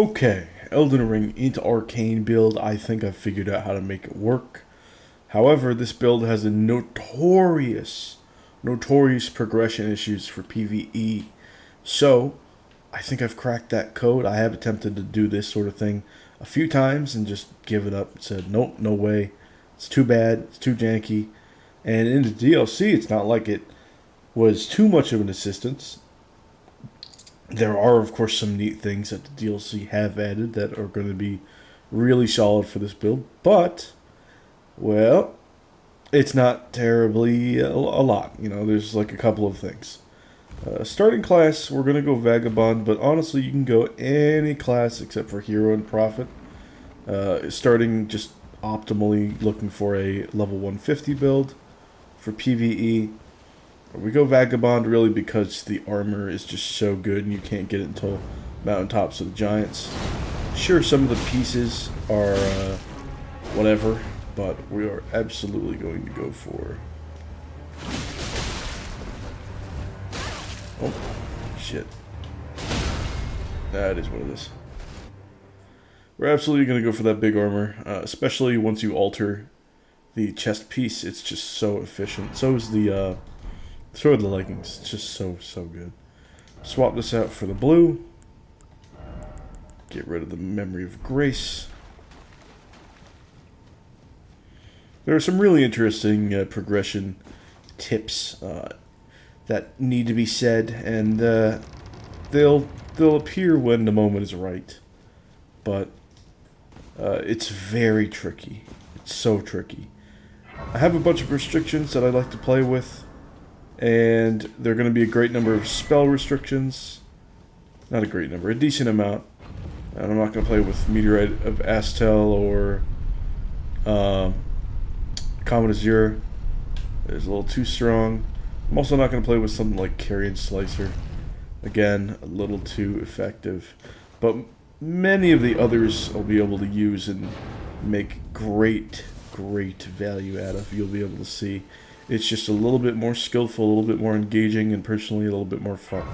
Okay, Elden Ring into Arcane build. I think I've figured out how to make it work. However, this build has a notorious progression issues for PvE. So, I think I've cracked that code. I have attempted to do this sort of thing a few times and just given up. Said, nope, no way. It's too bad. It's too janky. And in the DLC, it's not like it was too much of an assistance. There are, of course, some neat things that the DLC have added that are going to be really solid for this build. But, well, it's not terribly a lot. You know, there's like a couple of things. Starting class, we're going to go Vagabond, but honestly, you can go any class except for Hero and Prophet. Starting just optimally looking for a level 150 build for PvE. We go Vagabond really because the armor is just so good and you can't get it until Mountaintops of the Giants. Sure, some of the pieces are whatever, but we are absolutely going to go for... Oh, shit. That is what it is. We're absolutely going to go for that big armor, especially once you alter the chest piece. It's just so efficient. So is the leggings. It's just so good. Swap this out for the blue. Get rid of the Memory of Grace. There are some really interesting progression tips that need to be said, and they'll appear when the moment is right. But it's very tricky. It's so tricky. I have a bunch of restrictions that I like to play with, and there are going to be a great number of spell restrictions. Not a great number, a decent amount. And I'm not going to play with Meteorite of Astel or Comet Azure. It's a little too strong. I'm also not going to play with something like Carrion Slicer. Again, a little too effective. But many of the others I'll be able to use and make great value out of. You'll be able to see. It's just a little bit more skillful, a little bit more engaging, and personally a little bit more fun.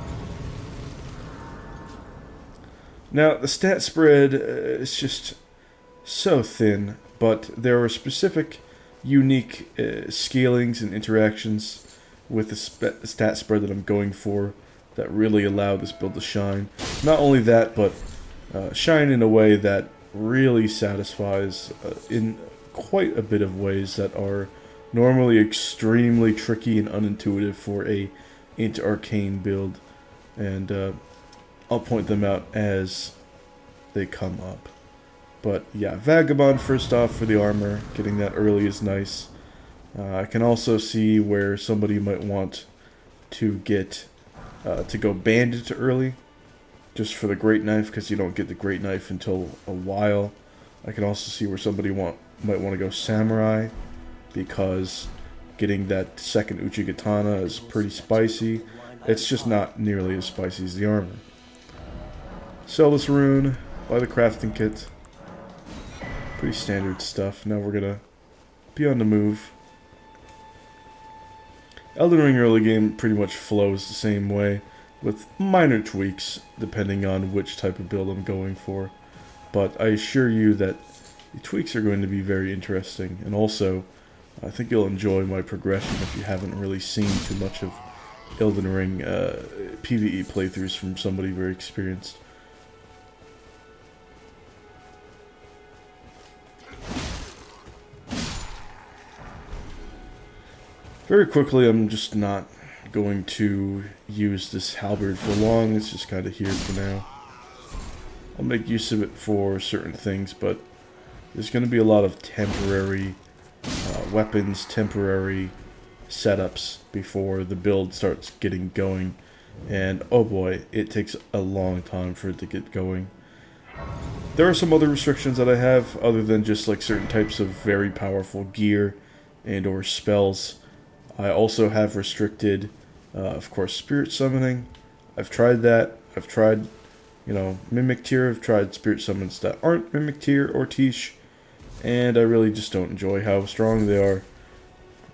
Now, the stat spread is just so thin, but there are specific, unique scalings and interactions with the stat spread that I'm going for that really allow this build to shine. Not only that, but shine in a way that really satisfies in quite a bit of ways that are normally extremely tricky and unintuitive for a into Arcane build, and I'll point them out as they come up. But yeah, Vagabond first off for the armor, getting that early is nice. I can also see where somebody might want to get to go Bandit early, just for the Great Knife, because you don't get the Great Knife until a while. I can also see where somebody might want to go Samurai, because getting that second Uchigatana is pretty spicy. It's just not nearly as spicy as the armor. Sell this rune, buy the crafting kit. Pretty standard stuff. Now we're gonna be on the move. Elden Ring early game pretty much flows the same way, with minor tweaks depending on which type of build I'm going for. But I assure you that the tweaks are going to be very interesting, and also I think you'll enjoy my progression if you haven't really seen too much of Elden Ring PvE playthroughs from somebody very experienced. Very quickly, I'm just not going to use this halberd for long. It's just kind of here for now. I'll make use of it for certain things, but there's going to be a lot of temporary weapons, temporary setups before the build starts getting going. And oh boy, it takes a long time for it to get going. There are some other restrictions that I have, other than just like certain types of very powerful gear and or spells. I also have restricted, of course, spirit summoning. I've tried that. I've tried, Mimic Tier. I've tried spirit summons that aren't Mimic Tier or Tish. And I really just don't enjoy how strong they are.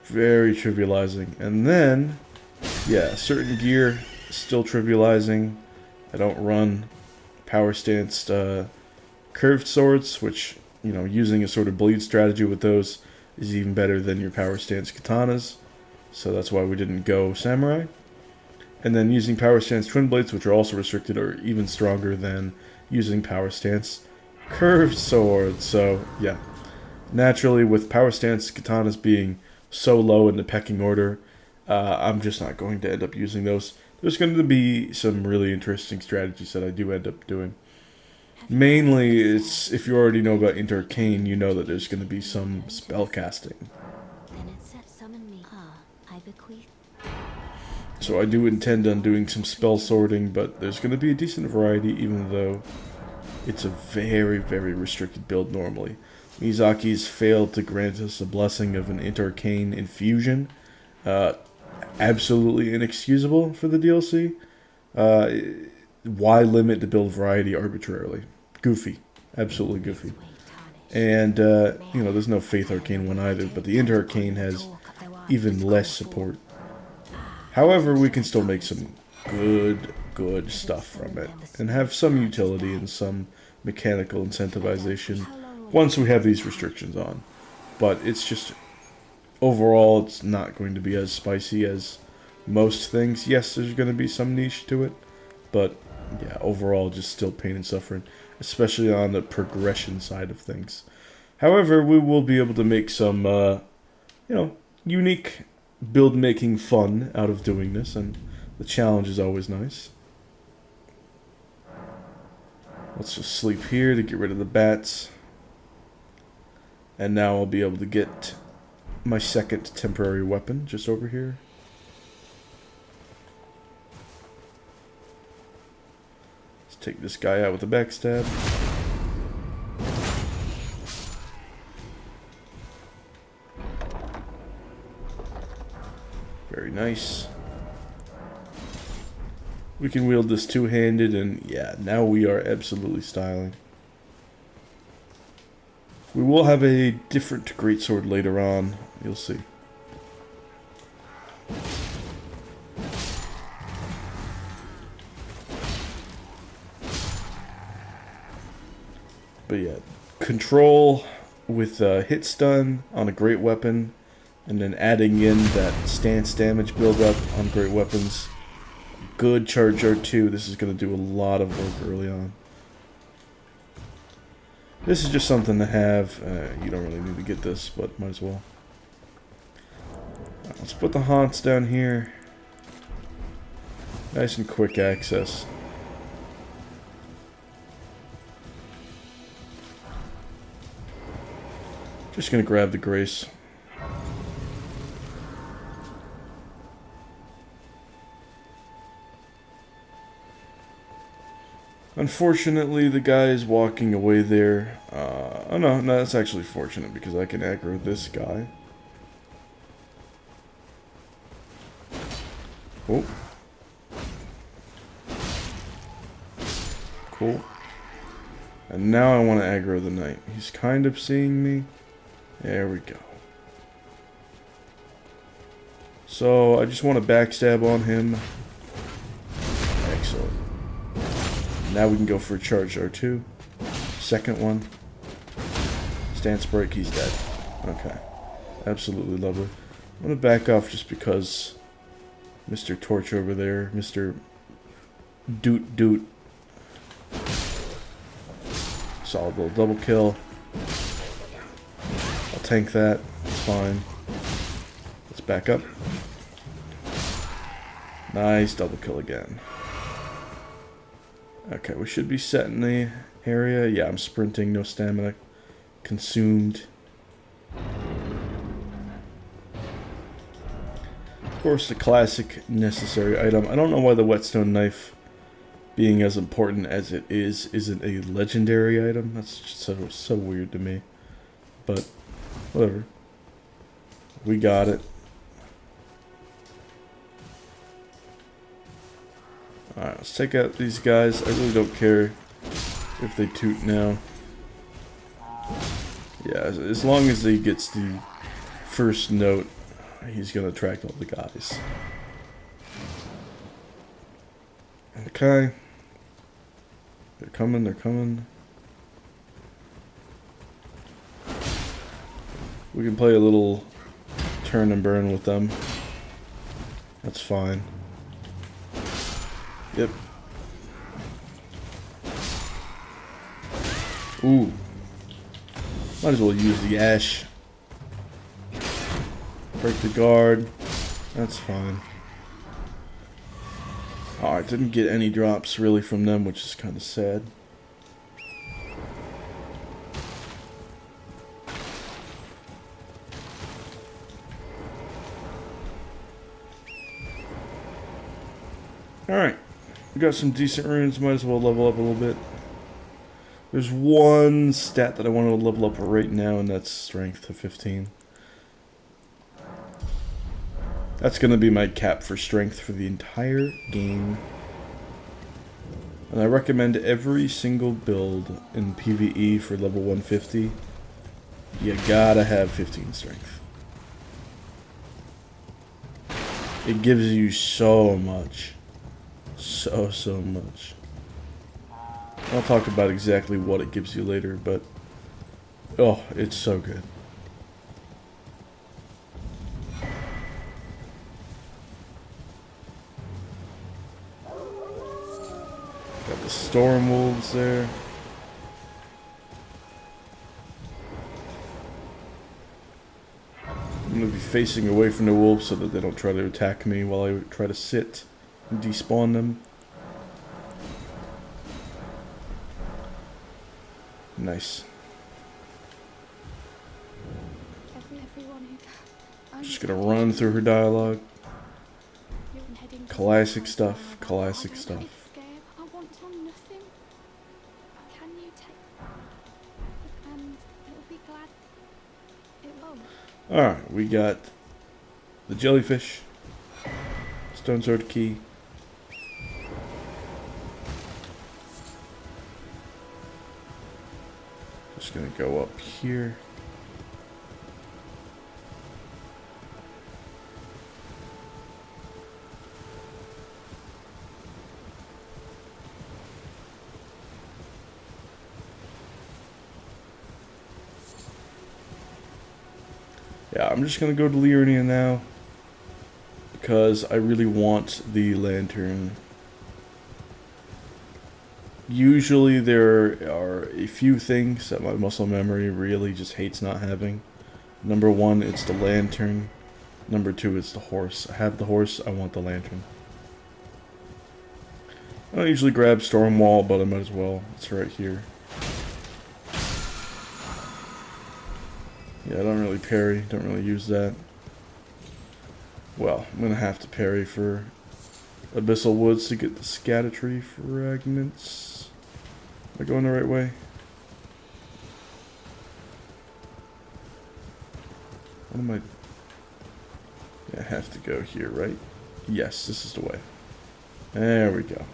Very trivializing. And then, yeah, certain gear, still trivializing. I don't run power stanced curved swords, which, you know, using a sort of bleed strategy with those is even better than your power stance katanas. So that's why we didn't go samurai. And then using power stance twin blades, which are also restricted, are even stronger than using power stance curved swords. So yeah, naturally with power stance katanas being so low in the pecking order, I'm just not going to end up using those. There's going to be some really interesting strategies that I do end up doing. Mainly, it's if you already know about Arcane, you know that there's going to be some spell casting. So I do intend on doing some spell sorting, but there's going to be a decent variety, even though it's a very, very restricted build normally. Miyazaki's failed to grant us a blessing of an Arcane infusion. Absolutely inexcusable for the DLC. Why limit the build variety arbitrarily? Goofy. Absolutely goofy. And, you know, there's no Faith Arcane one either, but the Arcane has even less support. However, we can still make some good stuff from it, and have some utility and some mechanical incentivization once we have these restrictions on. But it's just, overall, it's not going to be as spicy as most things. Yes, there's going to be some niche to it, but yeah, overall, just still pain and suffering, especially on the progression side of things. However, we will be able to make some, you know, unique build making fun out of doing this, and the challenge is always nice. Let's just sleep here to get rid of the bats. And now I'll be able to get my second temporary weapon just over here. Let's take this guy out with a backstab. Very nice. We can wield this two-handed, and yeah, now we are absolutely styling. We will have a different greatsword later on, you'll see. But yeah, control with hit stun on a great weapon, and then adding in that stance damage build-up on great weapons. Good charge R2. This is going to do a lot of work early on. This is just something to have. You don't really need to get this, but might as well. Let's put the haunts down here. Nice and quick access. Just going to grab the grace. Unfortunately, the guy is walking away there. Oh no, that's actually fortunate because I can aggro this guy. Oh. Cool. And now I want to aggro the knight. He's kind of seeing me. There we go. So, I just want to backstab on him. Excellent. Now we can go for a charge R2. Second one. Stance break, he's dead. Okay. Absolutely lovely. I'm going to back off just because Mr. Torch over there, Mr. Doot Doot. Solid little double kill. I'll tank that. It's fine. Let's back up. Nice double kill again. Okay, we should be set in the area. Yeah, I'm sprinting, no stamina consumed. Of course, the classic necessary item. I don't know why the whetstone knife, being as important as it is, isn't a legendary item. That's just so weird to me. But, whatever. We got it. Alright, let's take out these guys. I really don't care if they toot now. Yeah, as long as he gets the first note, he's going to attract all the guys. Okay. They're coming, they're coming. We can play a little turn and burn with them. That's fine. Yep. Ooh. Might as well use the ash. Break the guard. That's fine. Oh, I didn't get any drops really from them, which is kind of sad. Alright. We got some decent runes. Might as well level up a little bit. There's one stat that I want to level up right now, and that's strength to 15. That's going to be my cap for strength for the entire game. And I recommend every single build in PvE for level 150. You gotta have 15 strength. It gives you so much. So much. I'll talk about exactly what it gives you later, but oh, it's so good. Got the storm wolves there. I'm gonna be facing away from the wolves so that they don't try to attack me while I try to sit and despawn them. Nice. Just gonna run through her dialogue. Classic stuff, classic stuff. Alright, we got the jellyfish, stone sword key. Just gonna go up here. Yeah, I'm just gonna go to Liurnia now because I really want the lantern. Usually there are a few things that my muscle memory really just hates not having. Number one, it's the lantern. Number two, it's the horse. I have the horse, I want the lantern. I don't usually grab Stormwall, but I might as well. It's right here. Yeah, I don't really parry, don't really use that. Well, I'm gonna have to parry for Abyssal Woods to get the Scadutree fragments. Am I going the right way? What am I... Yeah, I have to go here, right? Yes, this is the way. There we go.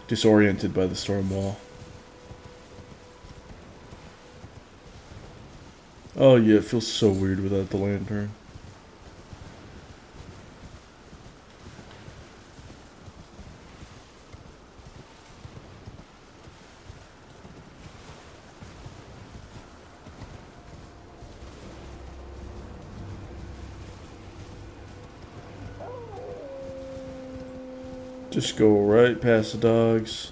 Disoriented by the storm wall. Oh yeah, it feels so weird without the lantern. Just go right past the dogs.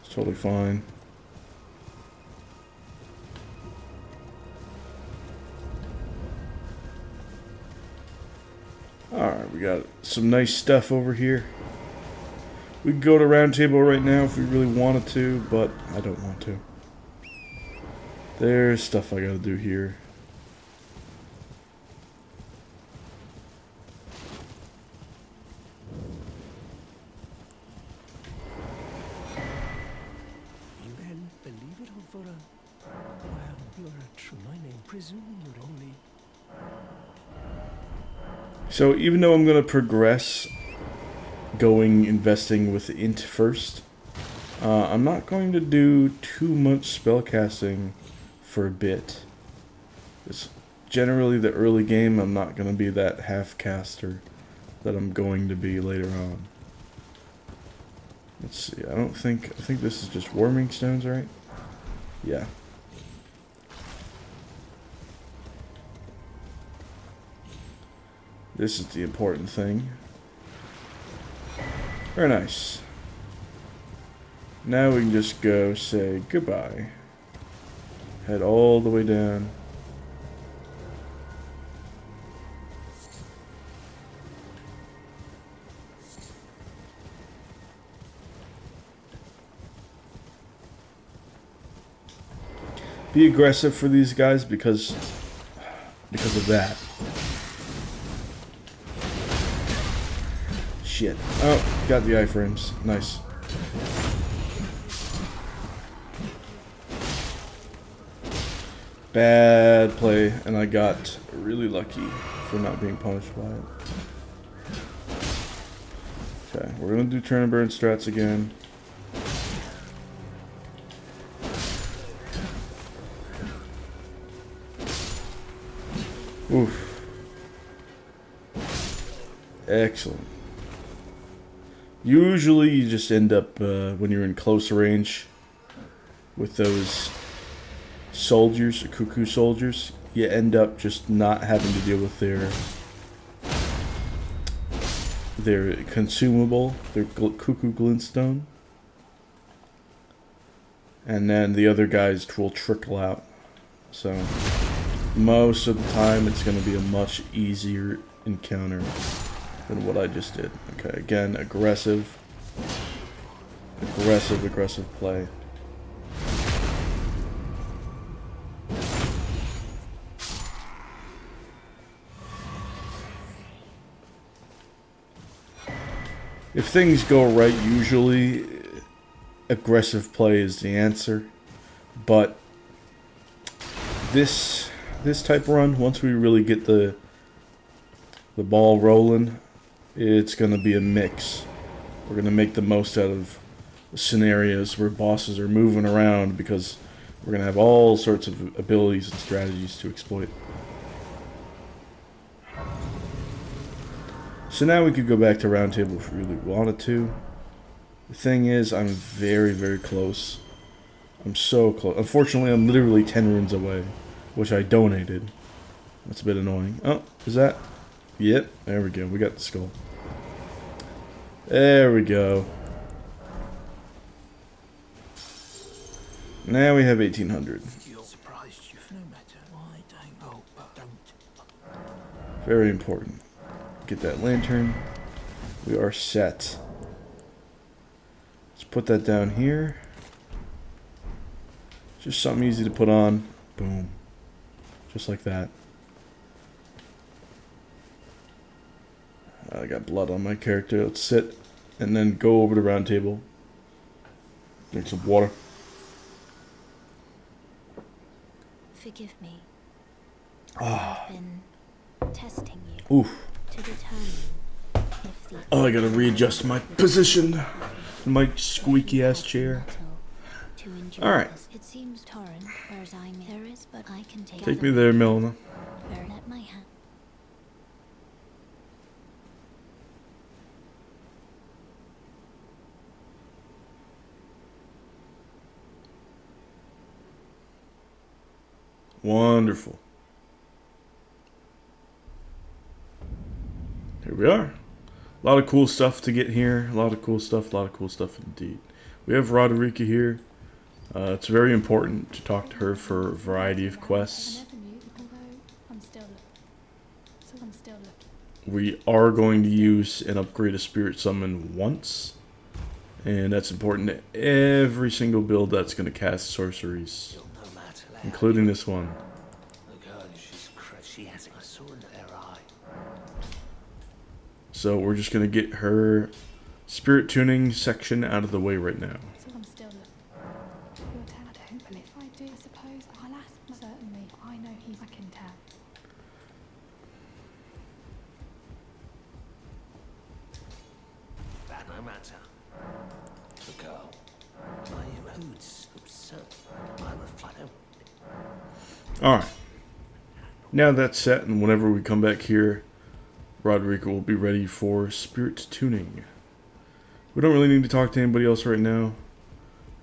It's totally fine. Alright, we got some nice stuff over here. We can go to round table right now if we really wanted to, but I don't want to. There's stuff I gotta do here. So even though I'm going to progress investing with int first, I'm not going to do too much spellcasting for a bit. It's generally the early game, I'm not going to be that half caster that I'm going to be later on. Let's see. I think this is just warming stones, right? Yeah. This is the important thing. Very nice. Now we can just go say goodbye. Head all the way down. Be aggressive for these guys because of that. Shit. Oh, got the iframes. Nice. Bad play, and I got really lucky for not being punished by it. Okay, we're gonna do turn and burn strats again. Oof. Excellent. Usually you just end up, when you're in close range with those soldiers, cuckoo soldiers, you end up just not having to deal with their consumable, their cuckoo glintstone. And then the other guys will trickle out. So most of the time it's going to be a much easier encounter than what I just did. Okay, again, aggressive play. If things go right, usually aggressive play is the answer. But this type of run, once we really get the ball rolling, it's going to be a mix. We're going to make the most out of scenarios where bosses are moving around because we're going to have all sorts of abilities and strategies to exploit. So now we could go back to roundtable if we really wanted to. The thing is, I'm very, very close. I'm so close. Unfortunately, I'm literally 10 runes away, which I donated. That's a bit annoying. Oh, is that? Yep, there we go. We got the skull. There we go. Now we have 1800. Very important. Get that lantern. We are set. Let's put that down here. Just something easy to put on. Boom. Just like that. I got blood on my character. Let's sit and then go over to round table. Drink some water. Forgive me. Ah. I've been testing you. Oof. To determine if the Oh, I gotta readjust my position in my squeaky ass chair. All right. It seems torrent, whereas there is, but I can Take me there, Milna. Let my hand. Wonderful. Here we are. A lot of cool stuff to get here. A lot of cool stuff indeed. We have Roderica here. It's very important to talk to her for a variety of quests. We are going to use and upgrade a spirit summon once. And that's important to every single build that's going to cast sorceries. Including this one. So we're just going to get her spirit tuning section out of the way right now. Alright. Now that's set, and whenever we come back here, Roderica will be ready for spirit tuning. We don't really need to talk to anybody else right now.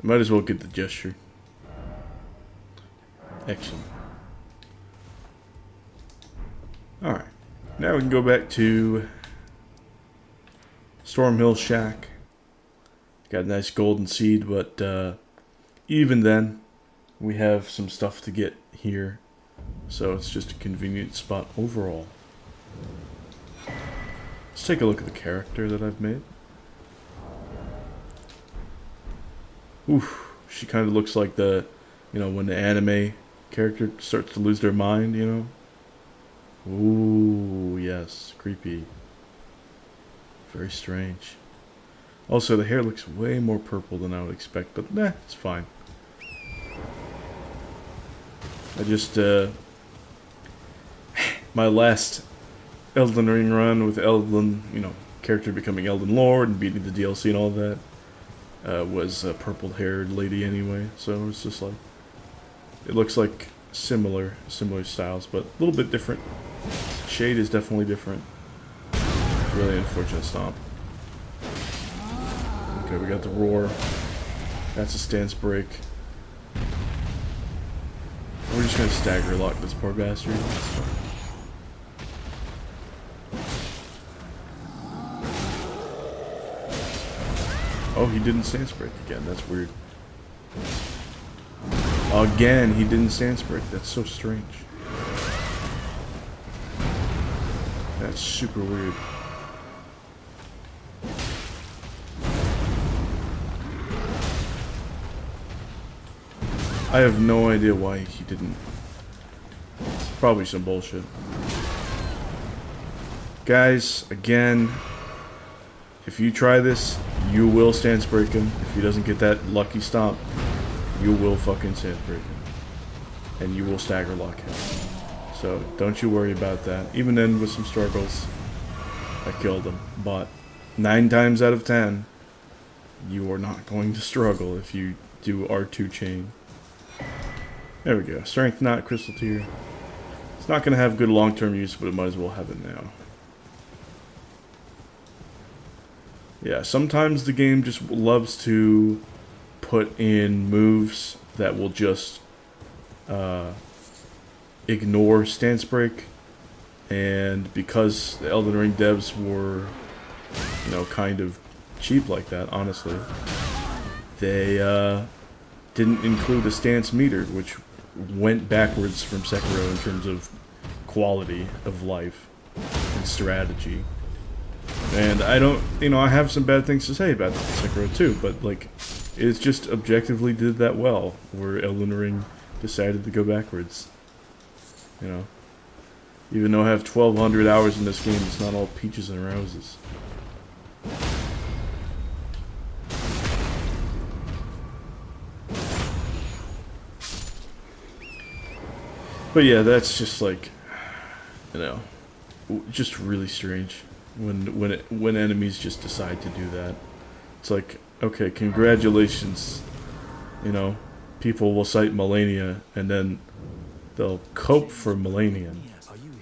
Might as well get the gesture. Excellent. Alright. Now we can go back to Stormhill Shack. Got a nice golden seed, but even then, we have some stuff to get here. So it's just a convenient spot overall. Let's take a look at the character that I've made. Oof, she kind of looks like the, you know, when the anime character starts to lose their mind, you know? Ooh, yes, creepy. Very strange. Also, the hair looks way more purple than I would expect, but nah, it's fine. I just, my last Elden Ring run with Elden, you know, character becoming Elden Lord and beating the DLC and all that, was a purple-haired lady anyway, so it's just like, it looks like similar styles, but a little bit different. Shade is definitely different. Really unfortunate stomp. Okay, we got the roar. That's a stance break. We're just gonna stagger lock this poor bastard. Oh, he didn't stance break again. That's weird. Again, he didn't stance break. That's so strange. That's super weird. I have no idea why he didn't. Probably some bullshit. Guys, again, if you try this, you will stance break him. If he doesn't get that lucky stomp, you will fucking stance break him. And you will stagger lock him. So don't you worry about that. Even then, with some struggles, I killed him. But 9 times out of 10, you are not going to struggle if you do R2 chain. There we go. Strength Knot, Crystal Tier. It's not going to have good long-term use, but it might as well have it now. Yeah, sometimes the game just loves to put in moves that will just ignore stance break, and because the Elden Ring devs were, you know, kind of cheap like that, honestly, they didn't include a stance meter, which went backwards from Sekiro in terms of quality of life and strategy. And I don't, you know, I have some bad things to say about Sekiro too, but like, it just objectively did that well, where Elden Ring decided to go backwards. You know, even though I have 1,200 hours in this game, it's not all peaches and roses. But yeah, that's just like, you know, just really strange when enemies just decide to do that. It's like, okay, congratulations, you know, people will cite Melania, and then they'll cope for Melania.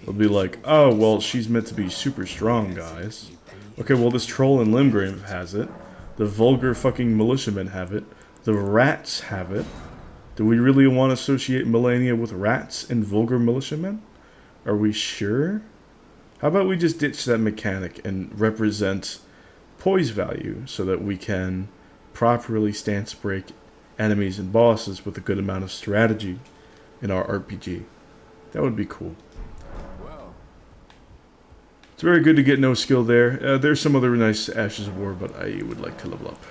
They'll be like, oh, well, she's meant to be super strong, guys. Okay, well, this troll in Limgrave has it. The vulgar fucking militiamen have it. The rats have it. Do we really want to associate Melania with rats and vulgar militiamen? Are we sure? How about we just ditch that mechanic and represent poise value so that we can properly stance break enemies and bosses with a good amount of strategy in our RPG? That would be cool. It's very good to get no skill there. There's some other nice Ashes of War, but I would like to level up.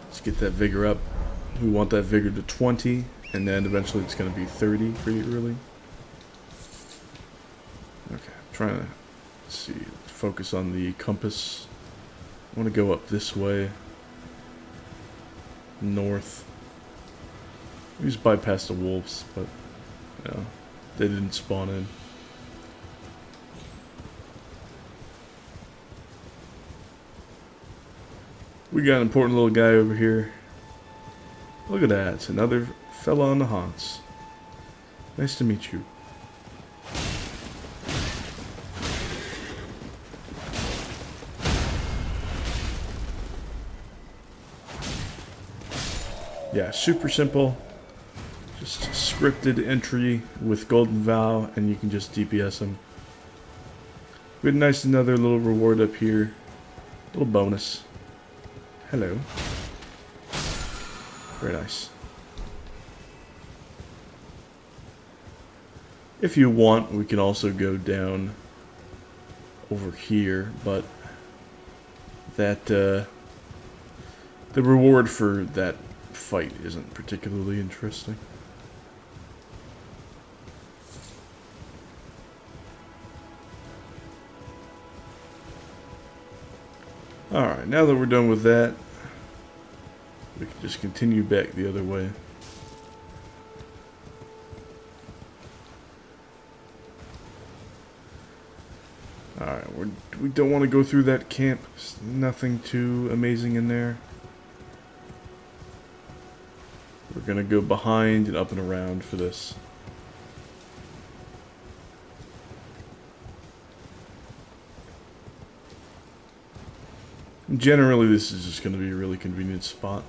Let's get that vigor up. We want that vigor to 20, and then eventually it's going to be 30 pretty early. Okay, I'm trying to see, focus on the compass. I want to go up this way. North. We just bypassed the wolves, but you know, they didn't spawn in. We got an important little guy over here. Look at that, it's another fella on the haunts. Nice to meet you. Yeah, super simple. Just scripted entry with Golden Vow, and you can just DPS them. We had nice another little reward up here. Little bonus. Hello. Very nice. If you want, we can also go down over here, but that the reward for that fight isn't particularly interesting. Alright, now that we're done with that, we can just continue back the other way. Alright, we don't want to go through that camp. There's nothing too amazing in there. We're going to go behind and up and around for this. Generally, this is just going to be a really convenient spot.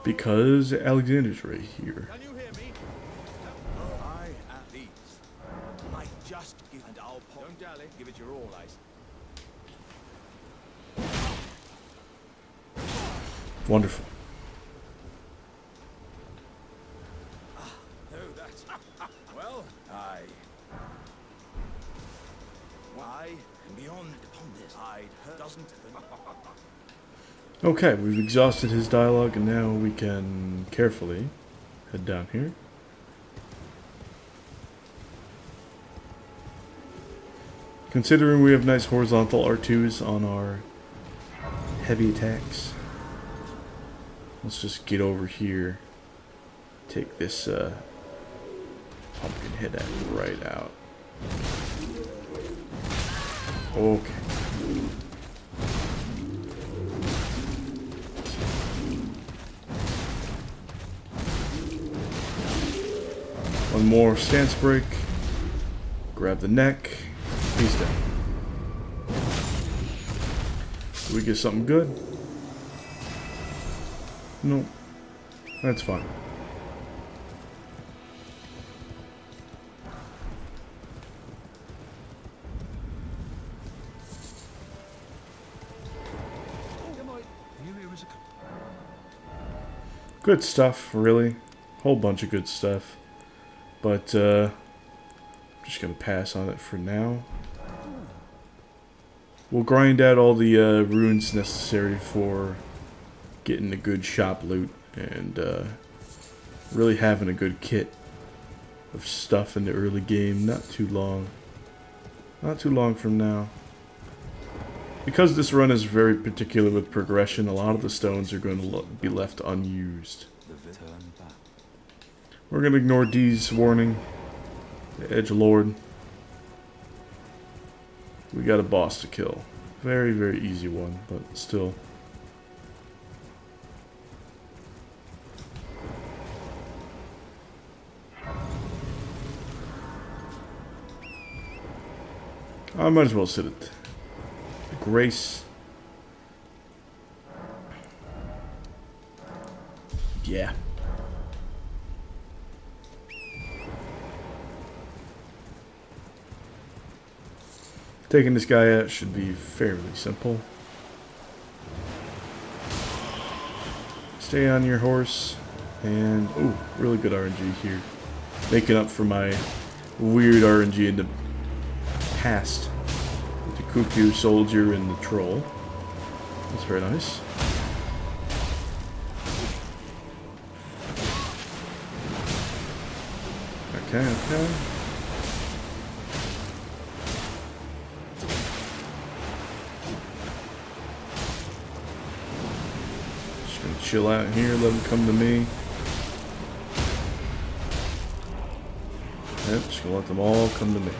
Because Alexander's right here. Can you hear me? Oh, I at ease. I just give and I'll pop. Don't dally. Give it your all, Ice. Wonderful. No, that's well, I and beyond upon this, I'd heard doesn't. Okay, we've exhausted his dialogue, and now we can carefully head down here. Considering we have nice horizontal R2s on our heavy attacks, let's just get over here, take this pumpkin head right out. Okay. One more stance break. Grab the neck. He's down. Do we get something good? No. That's fine. Good stuff, really. Whole bunch of good stuff. But, I'm just going to pass on it for now. We'll grind out all the runes necessary for getting a good shop loot and really having a good kit of stuff in the early game. Not too long. Not too long from now. Because this run is very particular with progression, a lot of the stones are going to be left unused. We're going to ignore D's warning. The Edgelord. We got a boss to kill. Very, very easy one, but still. I might as well sit it. Grace. Yeah. Taking this guy out should be fairly simple. Stay on your horse. And, oh, really good RNG here. Making up for my weird RNG in the past. With the cuckoo, soldier, and the troll. That's very nice. Okay, okay. Just gonna chill out here, let them come to me. Yep, just gonna let them all come to me.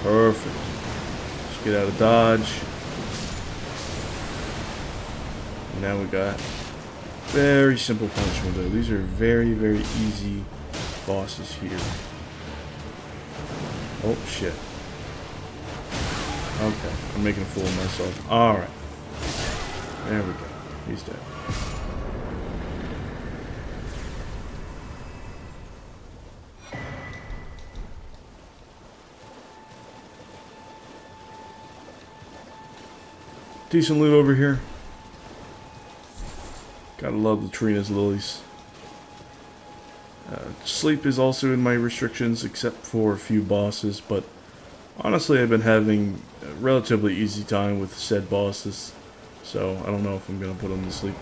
Perfect. Just get out of dodge. And now we got very simple punishment though. These are very, very easy bosses here. Oh shit. Okay, I'm making a fool of myself. Alright. There we go. He's dead. Decent loot over here. Gotta love the Trina's lilies. Sleep is also in my restrictions except for a few bosses, but honestly I've been having a relatively easy time with said bosses, so I don't know if I'm gonna put them to sleep.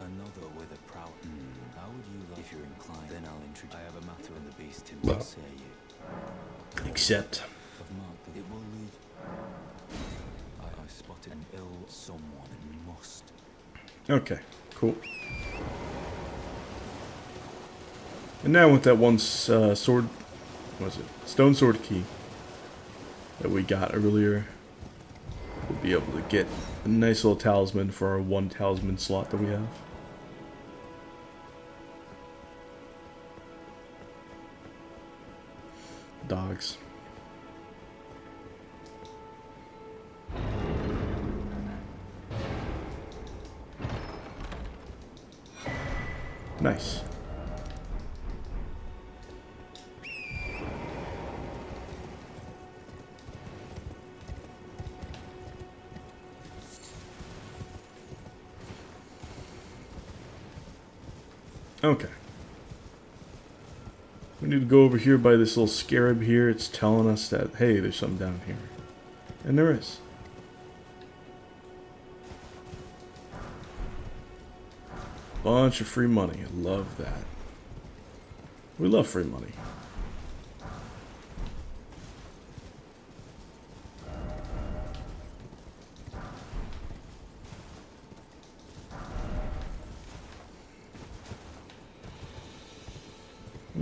Another with a proud. How would you like if you're inclined? Then I'll introduce. I have a matter in the beast him Well, to say you. Except I've marked that it will lead. I spotted an ill someone and must. okay, cool. And now with that one sword, what was it? Stone sword key that we got earlier, we'll be able to get a nice little talisman for our one talisman slot that we have. Dogs. Nice. Okay. We need to go over here by this little scarab here. It's telling us that, hey, there's something down here. And there is. Bunch of free money. I love that. We love free money.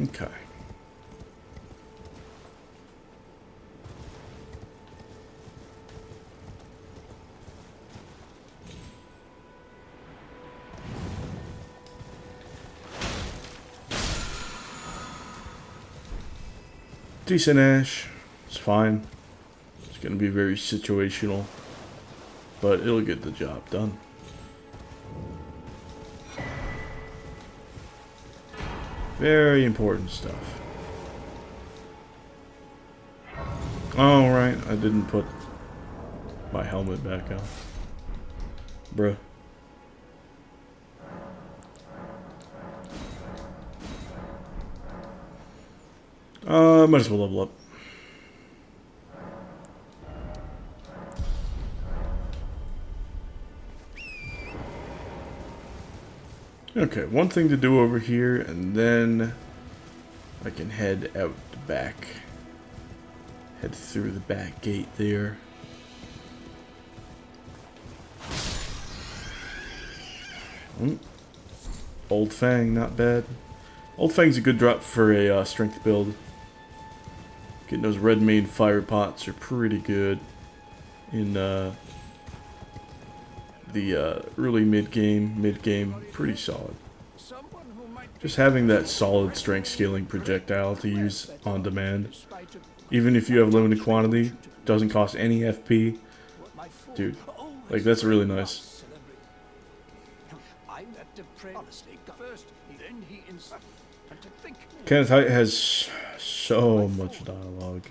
Okay. Decent ash. It's fine. It's going to be very situational, but it'll get the job done. Very important stuff. Alright, I didn't put my helmet back on. Bruh. Might as well level up. Okay, one thing to do over here, and then I can head out the back. Head through the back gate there. Old Fang, not bad. Old Fang's a good drop for a strength build. Getting those red mane fire pots are pretty good in the early mid-game, pretty solid. Just having that solid strength scaling projectile to use on demand, even if you have limited quantity, doesn't cost any FP, dude, like that's really nice. Kenneth Haidt has so much dialogue,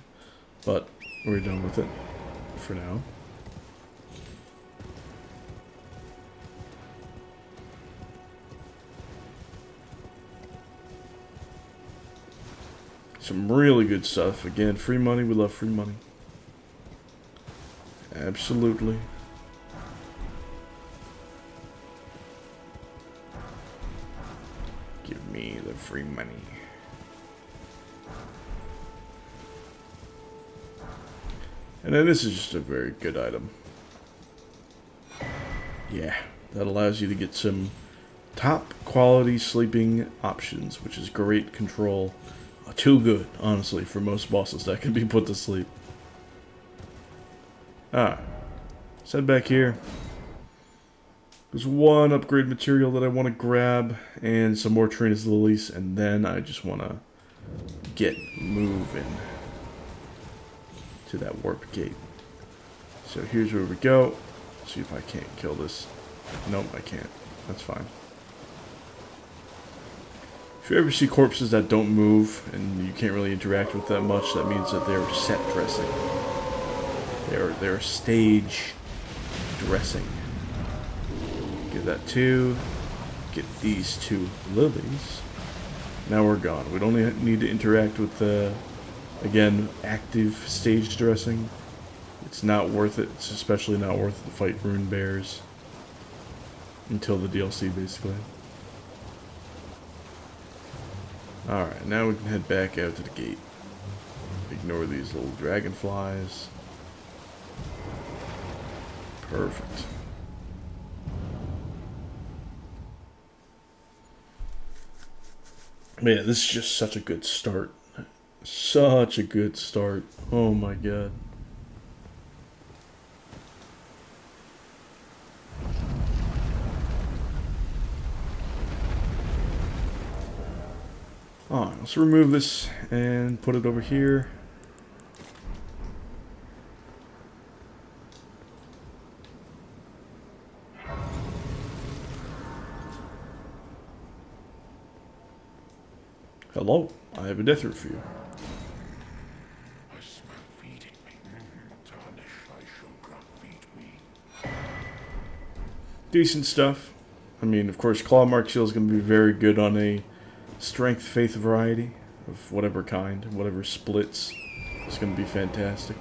but we're done with it for now. Some really good stuff. Again, free money. We love free money. Absolutely. Give me the free money. And then this is just a very good item. Yeah, that allows you to get some top quality sleeping options, which is great control. Too good, honestly, for most bosses that can be put to sleep. Ah, set back here. There's one upgrade material that I want to grab, and some more Trina's Lilies, and then I just want to get moving to that warp gate. So here's where we go. See if I can't kill this. Nope, I can't. That's fine. If you ever see corpses that don't move and you can't really interact with that much, that means that they're set dressing. They're stage dressing. Give that 2. Get these 2 lilies. Now we're gone. We don't need to interact with the, again, active stage dressing. It's not worth it. It's especially not worth it to fight rune bears until the DLC, basically. Alright, now we can head back out to the gate. Ignore these little dragonflies. Perfect. Man, this is just such a good start. Such a good start. Oh my god. Alright, let's remove this and put it over here. Hello, I have a death root for you. I smell feeding me. Tarnish, I shall not feed me. Decent stuff. I mean, of course, Claw Mark Shield is going to be very good on a strength faith variety of whatever kind, whatever splits. It's going to be fantastic.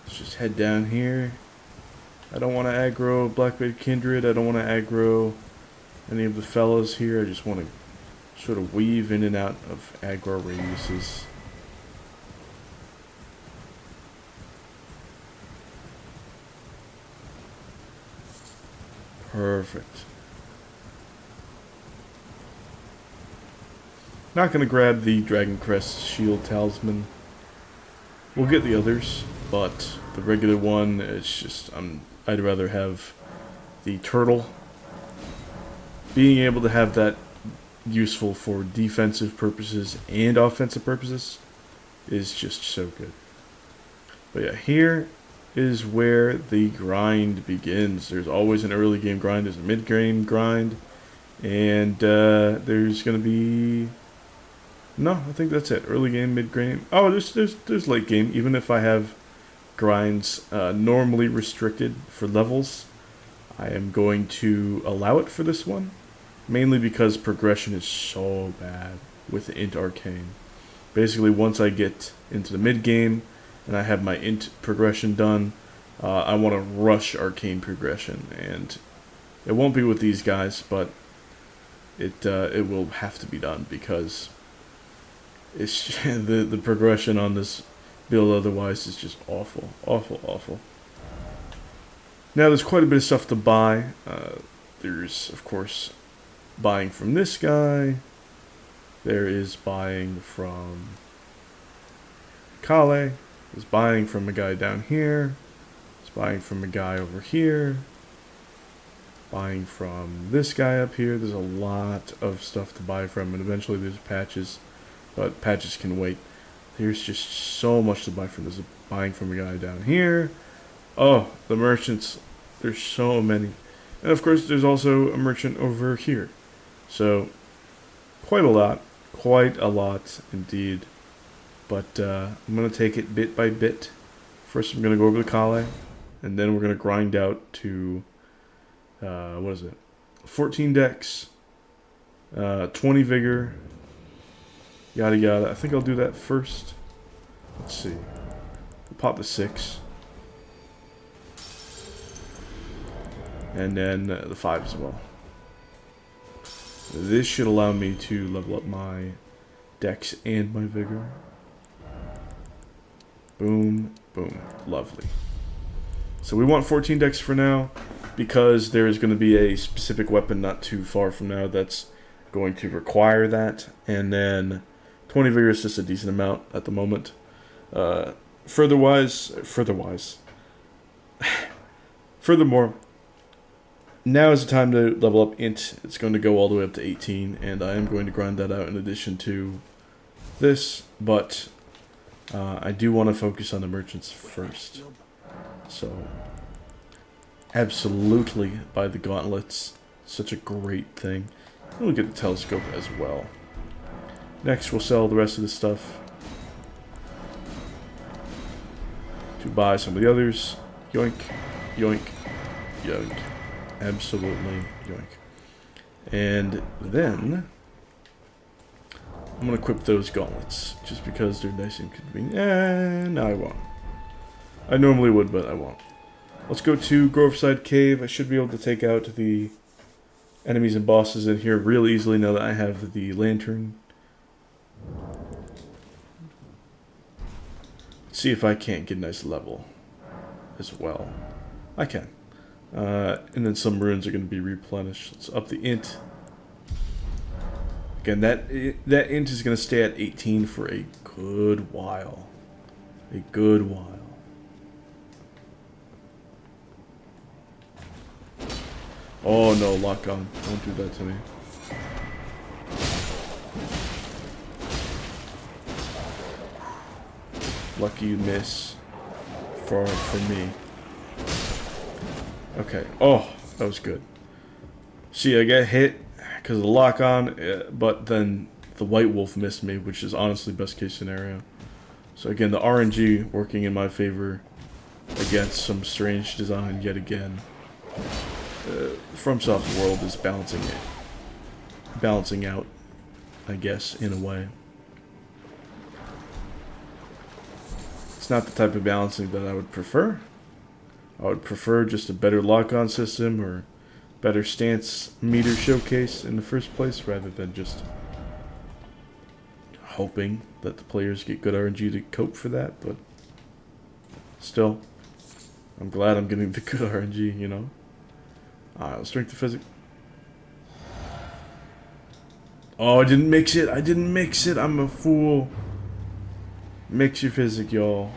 Let's just head down here. I don't want to aggro Blackblade Kindred. I don't want to aggro any of the fellas here. I just want to sort of weave in and out of aggro radiuses. Perfect. Not going to grab the Dragon Crest Shield Talisman. We'll get the others, but the regular one, it's just, I'd rather have the turtle. Being able to have that useful for defensive purposes and offensive purposes is just so good. But yeah, here is where the grind begins. There's always an early game grind, there's a mid game grind, and there's gonna be no, I think that's it. Early game, mid game. Oh, there's late game. Even if I have grinds normally restricted for levels, I am going to allow it for this one, mainly because progression is so bad with int Arcane. Basically, once I get into the mid game and I have my int progression done, I want to rush Arcane progression, and it won't be with these guys, but it will have to be done because it's the progression on this build otherwise is just awful, awful, awful. Now there's quite a bit of stuff to buy. There's of course buying from this guy. There is buying from Kale. There's buying from a guy down here. There's buying from a guy over here. Buying from this guy up here. There's a lot of stuff to buy from, and eventually there's patches, but patches can wait. There's just so much to buy from. There's buying from a guy down here. Oh, the merchants. There's so many. And of course there's also a merchant over here. So, quite a lot. Quite a lot indeed. But I'm going to take it bit by bit. First I'm going to go over the Kale, and then we're going to grind out to, what is it? 14 dex, 20 vigor, yada yada. I think I'll do that first. Let's see. We'll pop the 6. And then the 5 as well. This should allow me to level up my dex and my vigor. Boom, boom. Lovely. So we want 14 dex for now, because there is going to be a specific weapon not too far from now that's going to require that. And then 20 vigor is just a decent amount at the moment. Furthermore, now is the time to level up int. It's going to go all the way up to 18, and I am going to grind that out in addition to this, but I do want to focus on the merchants first. So, absolutely buy the gauntlets. Such a great thing. And we'll get the telescope as well. Next, we'll sell the rest of this stuff to buy some of the others. Yoink, yoink, yoink. Absolutely yoink. And then I'm going to equip those gauntlets just because they're nice and convenient. No, I won't. I normally would, but I won't. Let's go to Groveside Cave. I should be able to take out the enemies and bosses in here real easily now that I have the lantern. See if I can't get a nice level as well. I can. And then some runes are going to be replenished. Let's up the int. Again, that int is going to stay at 18 for a good while. A good while. Oh no, lock on. Don't do that to me. Lucky you miss for me. Okay. Oh, that was good. See, I get hit because of the lock on, but then the White Wolf missed me, which is honestly best case scenario. So again, the RNG working in my favor against some strange design yet again. FromSoft's world is balancing out, I guess, in a way. It's not the type of balancing that I would prefer. I would prefer just a better lock-on system or better stance meter showcase in the first place rather than just hoping that the players get good RNG to cope for that, but still, I'm glad I'm getting the good RNG, you know? Strength of physics. Oh, I didn't mix it. I'm a fool. Mix your physic, y'all.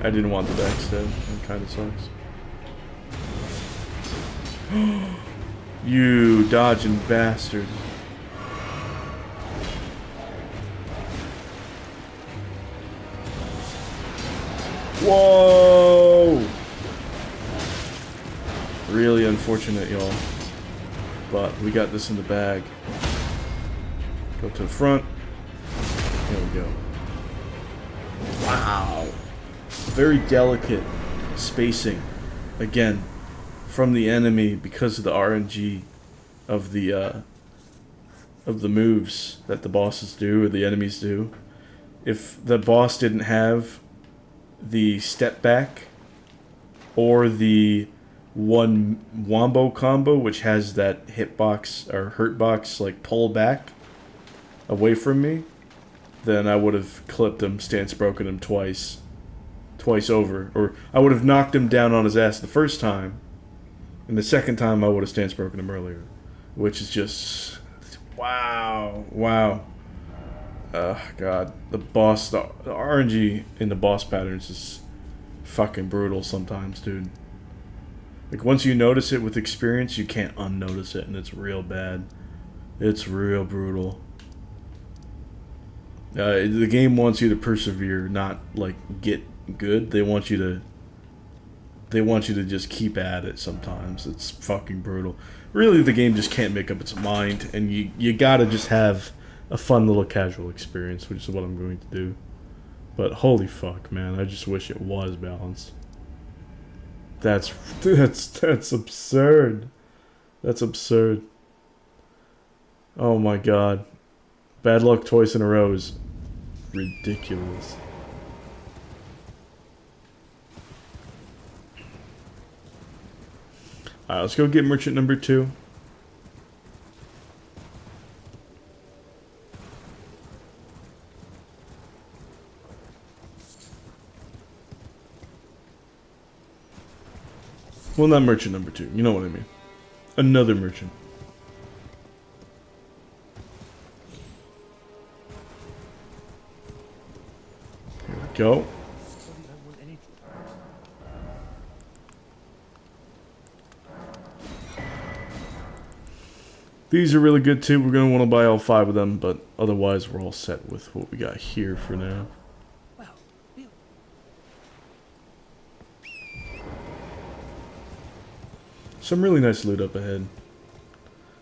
I didn't want the backstab. That kind of sucks. You dodging bastard. Whoa! Really unfortunate, y'all. But we got this in the bag. Go to the front. There we go. Wow. Very delicate spacing. Again, from the enemy because of the RNG of the moves that the bosses do or the enemies do. If the boss didn't have the step back or the one wombo combo, which has that hitbox or hurtbox like pull back away from me, then I would have clipped him, stance broken him twice over, or I would have knocked him down on his ass the first time, and the second time I would have stance broken him earlier, which is just wow. God, the RNG in the boss patterns is fucking brutal sometimes, dude. Like, once you notice it with experience, you can't unnotice it, and it's real bad. It's real brutal. The game wants you to persevere, not, like, get good. They want you to just keep at it sometimes. It's fucking brutal. Really, the game just can't make up its mind, and you gotta just have a fun little casual experience, which is what I'm going to do. But holy fuck, man, I just wish it was balanced. That's absurd. That's absurd. Oh my god. Bad luck twice in a row is ridiculous. Alright, let's go get merchant number 2. Well, not merchant number 2. You know what I mean. Another merchant. Here we go. These are really good too. We're going to want to buy all 5 of them, but otherwise we're all set with what we got here for now. Some really nice loot up ahead.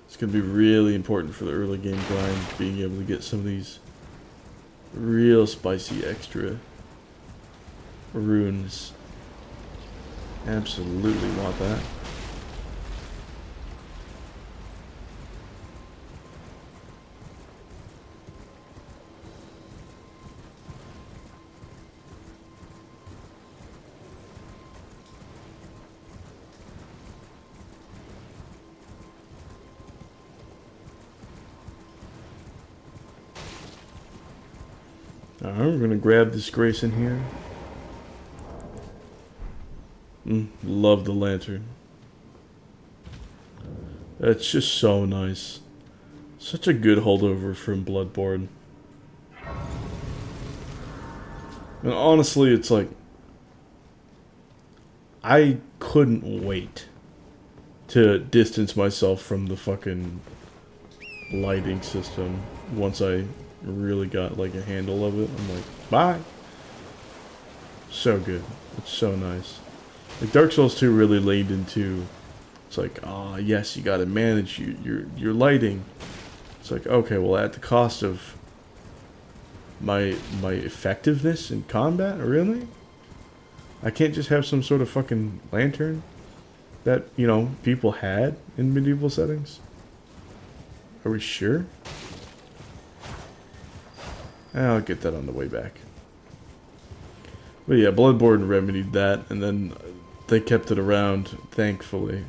It's going to be really important for the early game grind, being able to get some of these real spicy extra runes. Absolutely want that. Alright, we're gonna grab this grace in here. Love the lantern. That's just so nice. Such a good holdover from Bloodborne. And honestly, it's like, I couldn't wait to distance myself from the fucking lighting system once I really got like a handle of it. I'm like, bye. So good. It's so nice. Like Dark Souls 2 really leaned into, it's like, ah, yes, you gotta manage your lighting. It's like, okay, well, at the cost of my effectiveness in combat, really? I can't just have some sort of fucking lantern that, you know, people had in medieval settings? Are we sure? I'll get that on the way back. But yeah, Bloodborne remedied that, and then they kept it around, thankfully.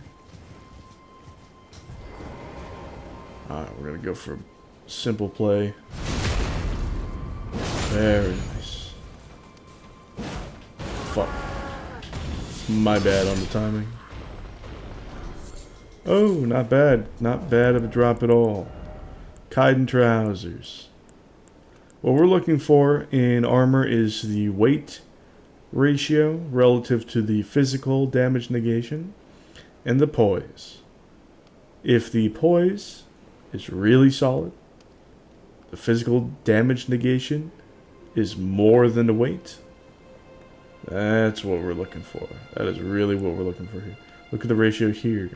Alright, we're gonna go for simple play. Very nice. Fuck. My bad on the timing. Oh, not bad. Not bad of a drop at all. Kaiden trousers. What we're looking for in armor is the weight ratio relative to the physical damage negation and the poise. If the poise is really solid, the physical damage negation is more than the weight, that's what we're looking for. That is really what we're looking for here. Look at the ratio here.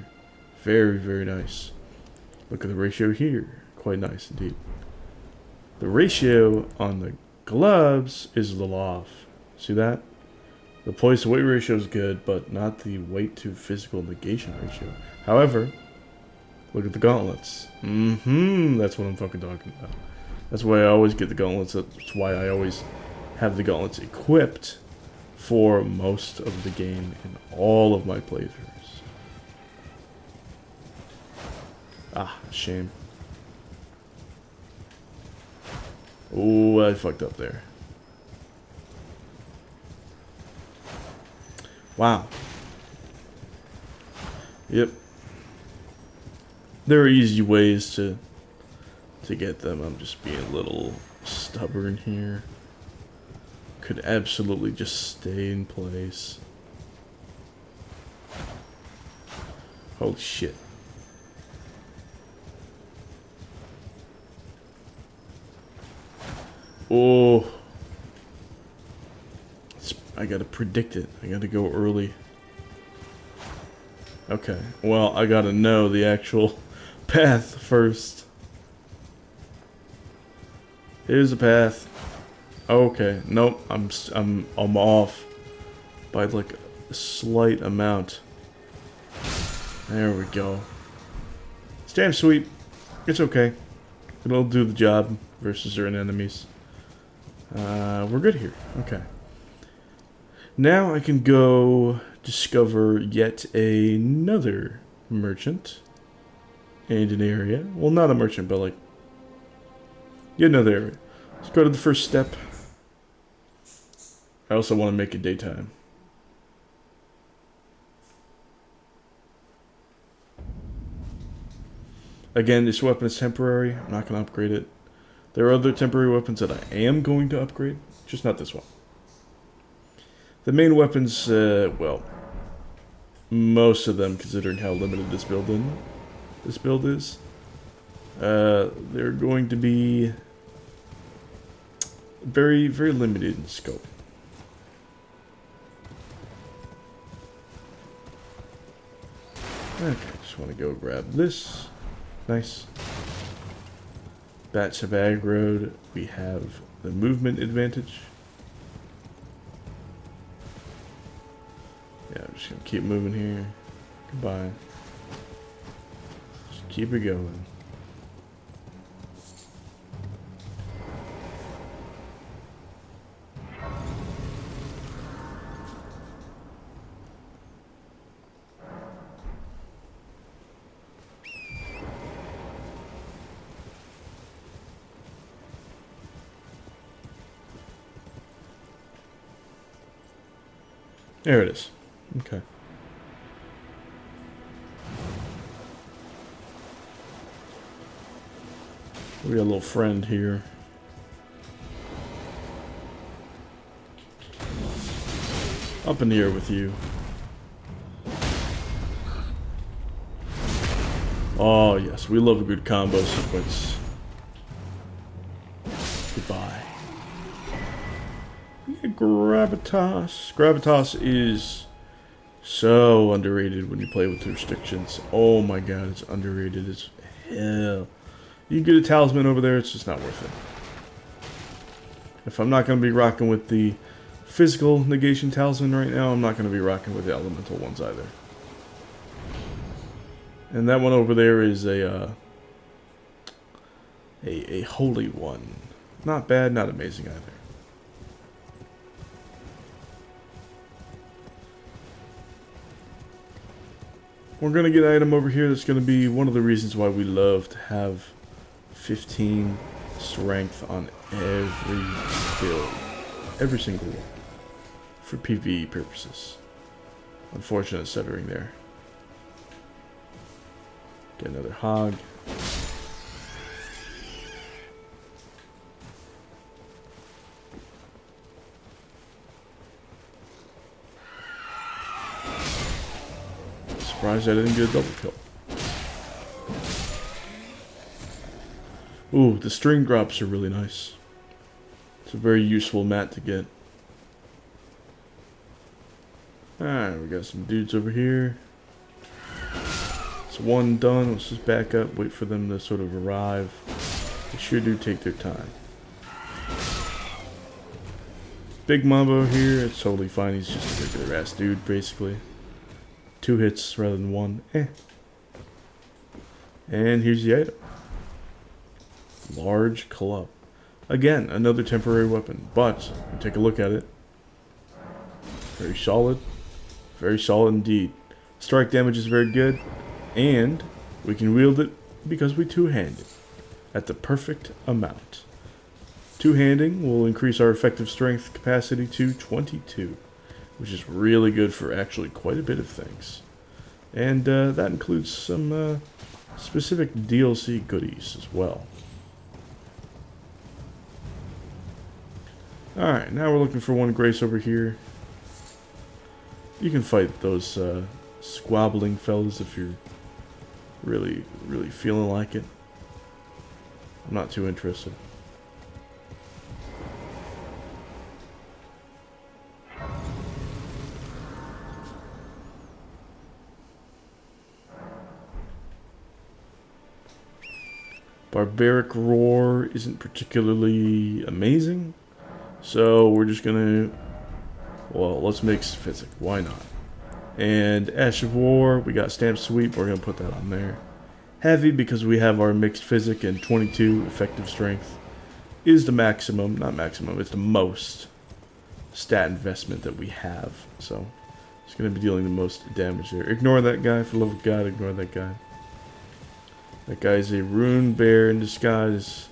Very, very nice. Look at the ratio here. Quite nice indeed. The ratio on the gloves is a little off. See that? The poise to weight ratio is good, but not the weight to physical negation ratio. However, look at the gauntlets. That's what I'm fucking talking about. That's why I always get the gauntlets. That's why I always have the gauntlets equipped for most of the game in all of my playthroughs. Ah, shame. Oh, I fucked up there. Wow. Yep. There are easy ways to get them. I'm just being a little stubborn here. Could absolutely just stay in place. Holy shit. Oh. I gotta predict it. I gotta go early. Okay. Well, I gotta know the actual path first. Here's the path. Okay. Nope. I'm off by like a slight amount. There we go. It's damn sweet. It's okay. It'll do the job versus certain enemies. We're good here. Okay. Now I can go discover yet another merchant and an area. Well, not a merchant, but like yet another area. Let's go to the first step. I also want to make it daytime. Again, this weapon is temporary. I'm not going to upgrade it. There are other temporary weapons that I am going to upgrade, just not this one. The main weapons, well, most of them, considering how limited this build is, they're going to be very, very limited in scope. Okay, just want to go grab this. Nice. Bats have aggroed. We have the movement advantage. Yeah, I'm just gonna keep moving here. Goodbye. Just keep it going. There it is. Okay. We got a little friend here. Up in the air with you. Oh yes, we love a good combo sequence. Goodbye. Yeah, Gravitas. Gravitas is so underrated when you play with restrictions. Oh my god, it's underrated as hell. You can get a talisman over there, it's just not worth it. If I'm not going to be rocking with the physical negation talisman right now, I'm not going to be rocking with the elemental ones either. And that one over there is a holy one. Not bad, not amazing either. We're going to get an item over here that's going to be one of the reasons why we love to have 15 strength on every build. Every single one. For PvE purposes. Unfortunate stuttering there. Get another hog. Surprised I didn't get a double kill. Ooh, the string drops are really nice. It's a very useful mat to get. Alright, we got some dudes over here. It's one done. Let's just back up, wait for them to sort of arrive. They sure do take their time. Big Mambo here, it's totally fine. He's just a regular ass dude, basically. 2 hits rather than 1. And here's the item. Large club. Again, another temporary weapon, but take a look at it. Very solid. Very solid indeed. Strike damage is very good, and we can wield it because we two-hand it at the perfect amount. Two-handing will increase our effective strength capacity to 22, which is really good for actually quite a bit of things. And that includes some specific DLC goodies as well. Alright, now we're looking for one grace over here. You can fight those squabbling fellas if you're really, really feeling like it. I'm not too interested. Barbaric Roar isn't particularly amazing, so we're just gonna, well, let's mix Physic, why not? And Ash of War, we got Stamp Sweep, we're gonna put that on there. Heavy, because we have our mixed Physic and 22 effective strength, is the maximum, not maximum, it's the most stat investment that we have, so it's gonna be dealing the most damage there. Ignore that guy, for the love of God, ignore that guy. That guy's a Rune Bear in disguise.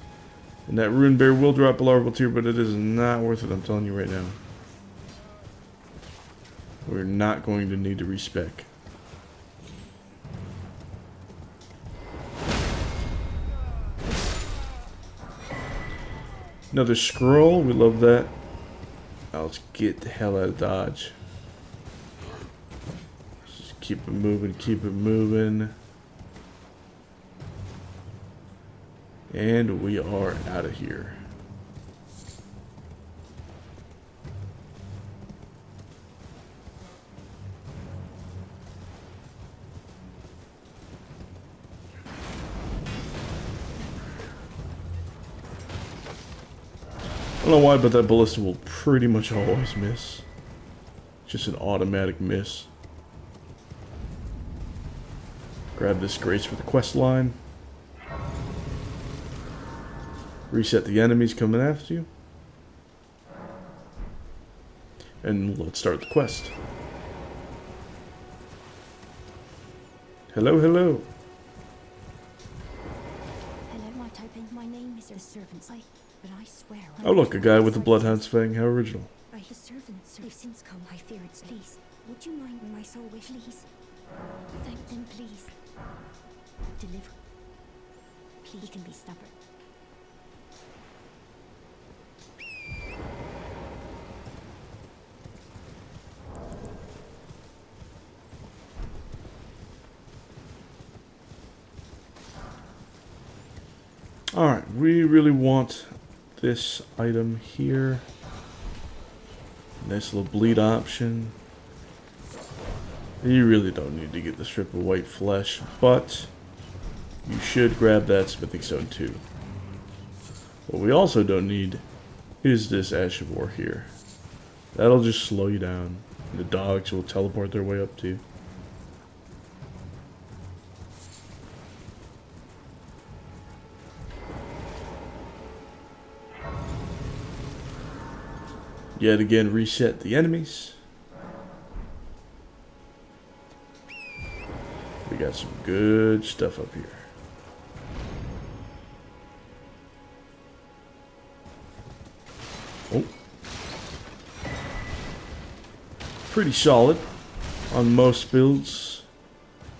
And that Rune Bear will drop a larval tier, but it is not worth it, I'm telling you right now. We're not going to need to respec. Another scroll. We love that. Now let's get the hell out of Dodge. Just keep it moving, keep it moving. And we are out of here. I don't know why, but that ballista will pretty much always miss. Just an automatic miss. Grab this grace for the quest line. Reset the enemies coming after you. And let's start the quest. Hello, hello. Hello, my Topin. My name is the servant's eye, but I swear. Oh look, a guy with a bloodhound's fang. How original. By the servants, they've since come. I fear it's please. Would you mind my soul wish, please? Thank them, please. Deliver. Please, can be stubborn. Alright, we really want this item here. Nice little bleed option. You really don't need to get the strip of white flesh, but you should grab that smithing stone too. What we also don't need is this Ash of War here. That'll just slow you down. The dogs will teleport their way up to you. Yet again, reset the enemies. We got some good stuff up here. Oh. Pretty solid on most builds.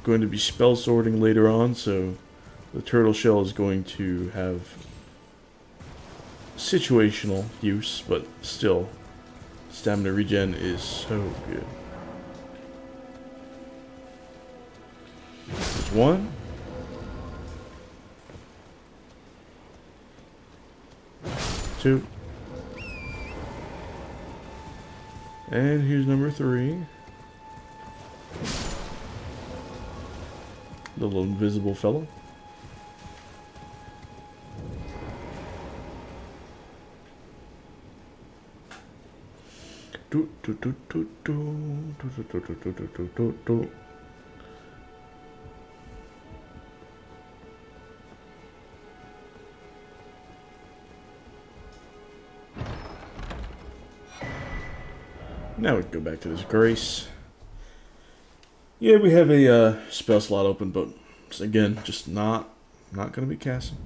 Going to be spell sorting later on, so the turtle shell is going to have situational use, but still, stamina regen is so good. There's one. Two. And here's number 3. Little invisible fellow. Now we can go back to this grace. Yeah, we have a spell slot open, but again, just not going to be casting.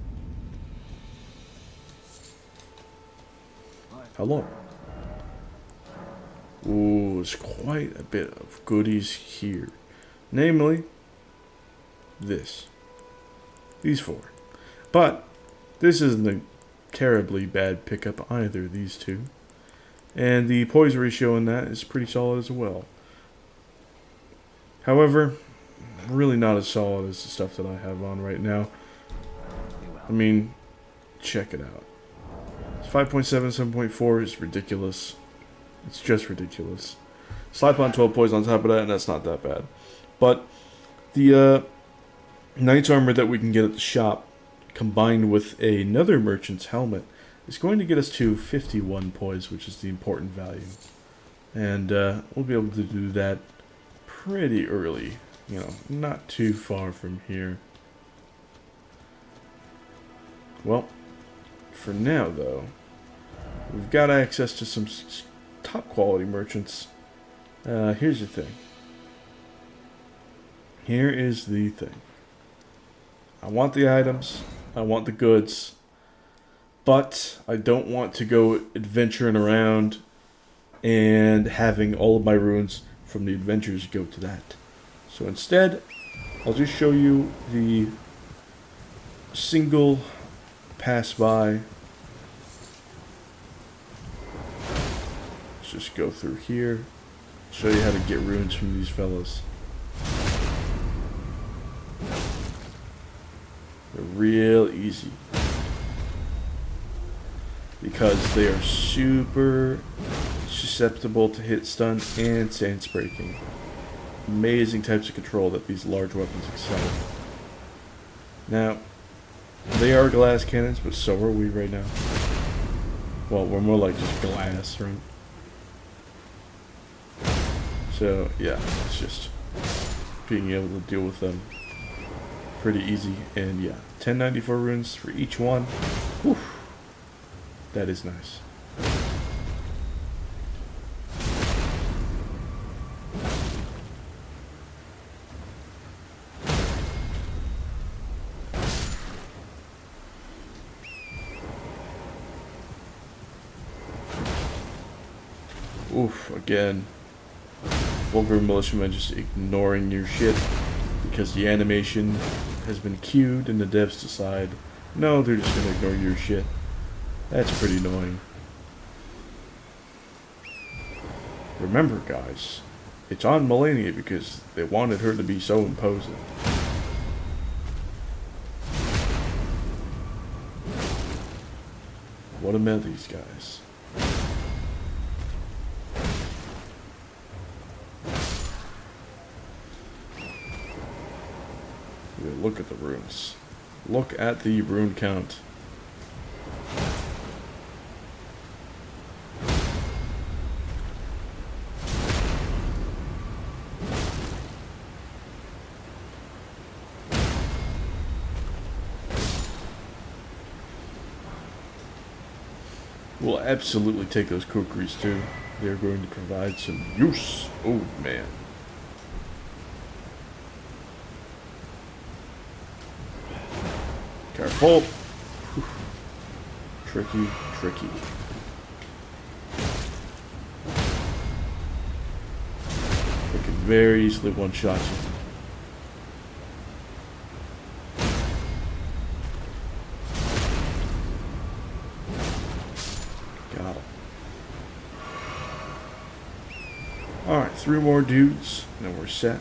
How long? Ooh, there's quite a bit of goodies here. Namely, this. These 4. But this isn't a terribly bad pickup either, these 2. And the poise ratio in that is pretty solid as well. However, really not as solid as the stuff that I have on right now. I mean, check it out. 5.7, 7.4 is ridiculous. It's just ridiculous. Slap on 12 poise on top of that, and that's not that bad. But the knight's armor that we can get at the shop, combined with another merchant's helmet, is going to get us to 51 poise, which is the important value. And we'll be able to do that pretty early. You know, not too far from here. Well, for now, though, we've got access to some top quality merchants. Here's the thing. Here is the thing. I want the items. I want the goods. But I don't want to go adventuring around and having all of my runes from the adventures go to that. So instead, I'll just show you the single pass by Let's just go through here. Show you how to get runes from these fellas. They're real easy. Because they are super susceptible to hit stun and sense breaking. Amazing types of control that these large weapons excel. Now, they are glass cannons, but so are we right now. Well, we're more like just glass, right? So, yeah, it's just being able to deal with them pretty easy. And yeah, 1094 runes for each one. Whew. That is nice. Oof, again. Vulgar militiamen just ignoring your shit because the animation has been queued and the devs decide, no, they're just gonna ignore your shit. That's pretty annoying. Remember, guys, it's on Melania because they wanted her to be so imposing. What a met these guys. Look at the runes. Look at the rune count. We'll absolutely take those kukris too. They're going to provide some use. Oh man. Careful. Whew. Tricky, tricky. They can very easily one-shot you. Got him. Alright, 3 more dudes, and then we're set.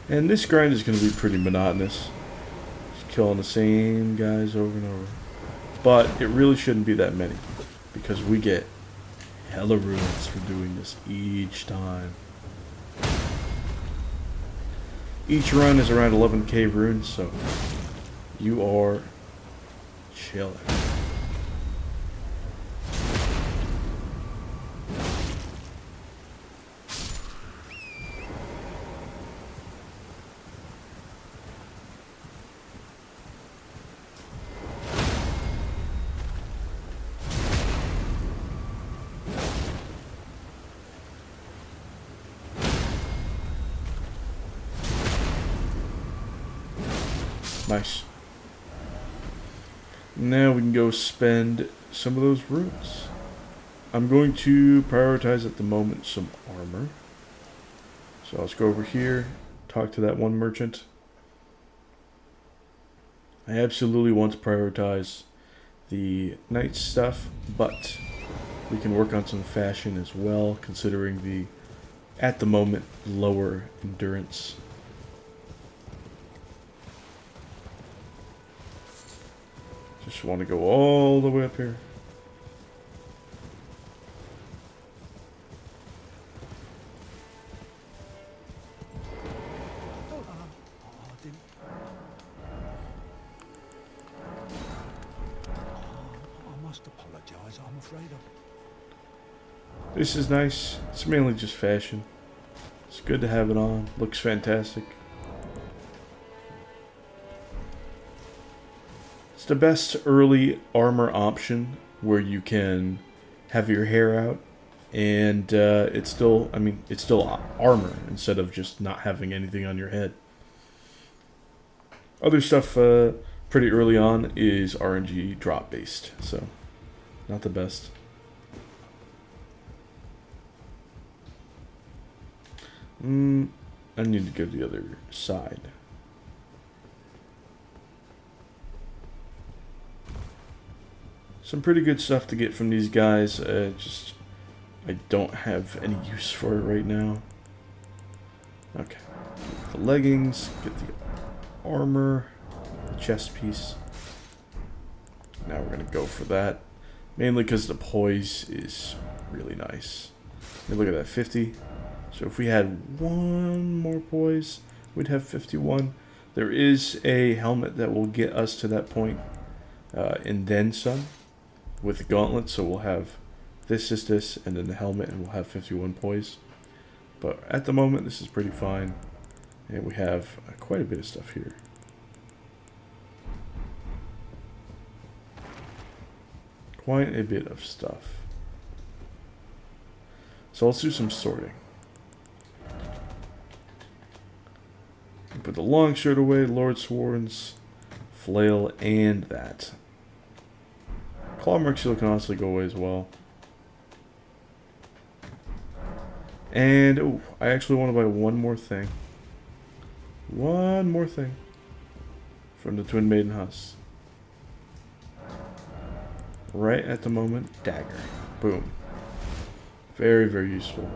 And this grind is going to be pretty monotonous. Just killing the same guys over and over. But it really shouldn't be that many. Because we get hella runes for doing this each time. Each run is around 11k runes, so you are chilling. Nice. Now we can go spend some of those runes. I'm going to prioritize at the moment some armor. So let's go over here, talk to that one merchant. I absolutely want to prioritize the knight stuff, but we can work on some fashion as well, considering the, at the moment, lower endurance. Just want to go all the way up here. I must apologize, I'm afraid This is nice. It's mainly just fashion. It's good to have it on. Looks fantastic. It's the best early armor option where you can have your hair out and it's still, I mean, it's still armor instead of just not having anything on your head. Other stuff pretty early on is RNG drop based, so not the best. I need to go to the other side. Some pretty good stuff to get from these guys. Just I don't have any use for it right now. Okay, the leggings, get the armor, the chest piece. Now we're gonna go for that, mainly because the poise is really nice. I mean, look at that, 50. So if we had one more poise, we'd have 51. There is a helmet that will get us to that point, and then some, with the gauntlet. So we'll have this, and then the helmet, and we'll have 51 poise. But at the moment, this is pretty fine, and we have quite a bit of stuff here. Quite a bit of stuff. So let's do some sorting. Put the long shirt away, Lord Swords, flail, and that. Claw Mark Shield can honestly go away as well. And, oh, I actually want to buy one more thing. One more thing. From the Twin Maiden Husk. Right at the moment, dagger. Boom. Very, very useful.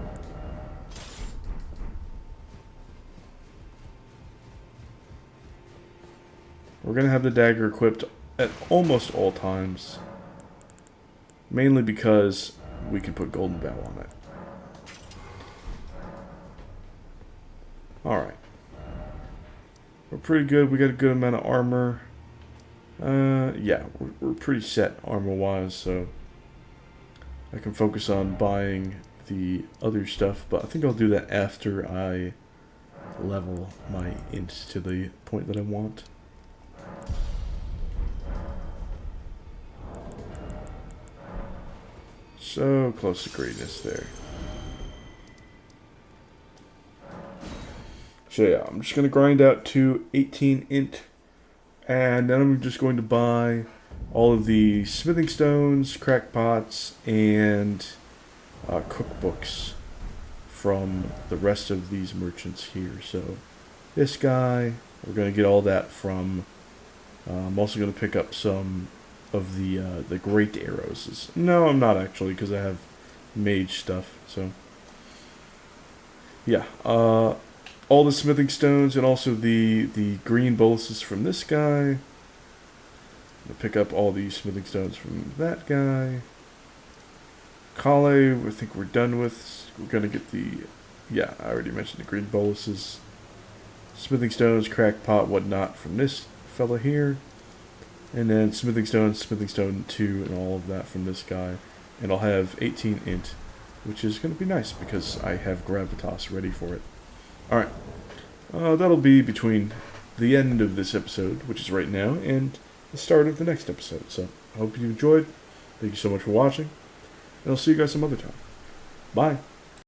We're going to have the dagger equipped at almost all times. Mainly because we can put Golden Bow on it. Alright. We're pretty good. We got a good amount of armor. Yeah, we're pretty set armor-wise, so I can focus on buying the other stuff, but I think I'll do that after I level my int to the point that I want. So close to greatness there. So yeah, I'm just going to grind out to 18 int. And then I'm just going to buy all of the smithing stones, crackpots, and cookbooks from the rest of these merchants here. So this guy, we're going to get all that from. I'm also going to pick up some of the great arrows. No, I'm not actually, because I have mage stuff. So yeah, all the smithing stones and also the green boluses from this guy. I'll pick up all the smithing stones from that guy. Kale, I think we're done with. We're gonna get the, yeah, I already mentioned the green boluses. Smithing stones, crackpot, whatnot from this fella here. And then smithing stone 2, and all of that from this guy. And I'll have 18 int, which is gonna be nice because I have gravitas ready for it. Alright, that'll be between the end of this episode, which is right now, and the start of the next episode. So, I hope you enjoyed. Thank you so much for watching, and I'll see you guys some other time. Bye.